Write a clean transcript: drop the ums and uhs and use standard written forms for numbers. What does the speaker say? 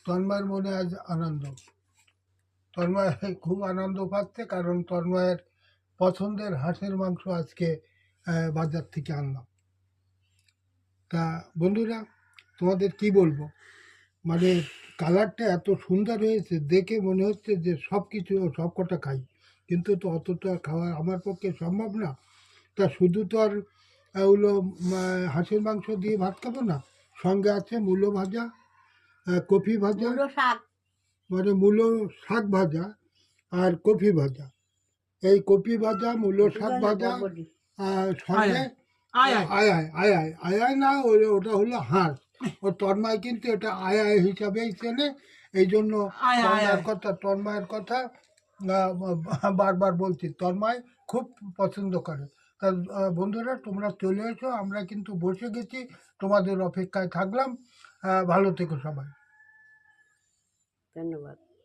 তন্ময়ের মনে আজ আনন্দ। তন্ময় খুব আনন্দ পাচ্ছে, কারণ তন্ময়ের পছন্দের হাঁসের মাংস আজকে বাজার থেকে আনলাম। তা বন্ধুরা, তোমাদের কি বলবো, মানে কালারটা এত সুন্দর হয়েছে, দেখে মনে হচ্ছে যে সব কিছু সব কটা খাই, কিন্তু তো অত তো আর খাওয়া আমার পক্ষে সম্ভব না। তা শুধু তো আর ওগুলো হাঁসের মাংস দিয়ে ভাত খাবো না, সঙ্গে আছে মূলো ভাজা, কফি ভাজা, মানে মূলো শাক ভাজা আর কফি ভাজা। এই কপি ভাজা, মূলো শাক ভাজা, সঙ্গে আয় আয় আয় আয় আয় আয় না, ওটা হলো হাঁস। ও তন্ময় কিন্তু এটা আয় আয় হিসাবেই চেনে, এই জন্য তন্ময়ের কথা বারবার বলছি। তন্ময় খুব পছন্দ করে। তা বন্ধুরা, তোমরা চলে এসো, আমরা কিন্তু বসে গেছি, তোমাদের অপেক্ষায় থাকলাম। ভালো থেকো সবাই। ধন্যবাদ।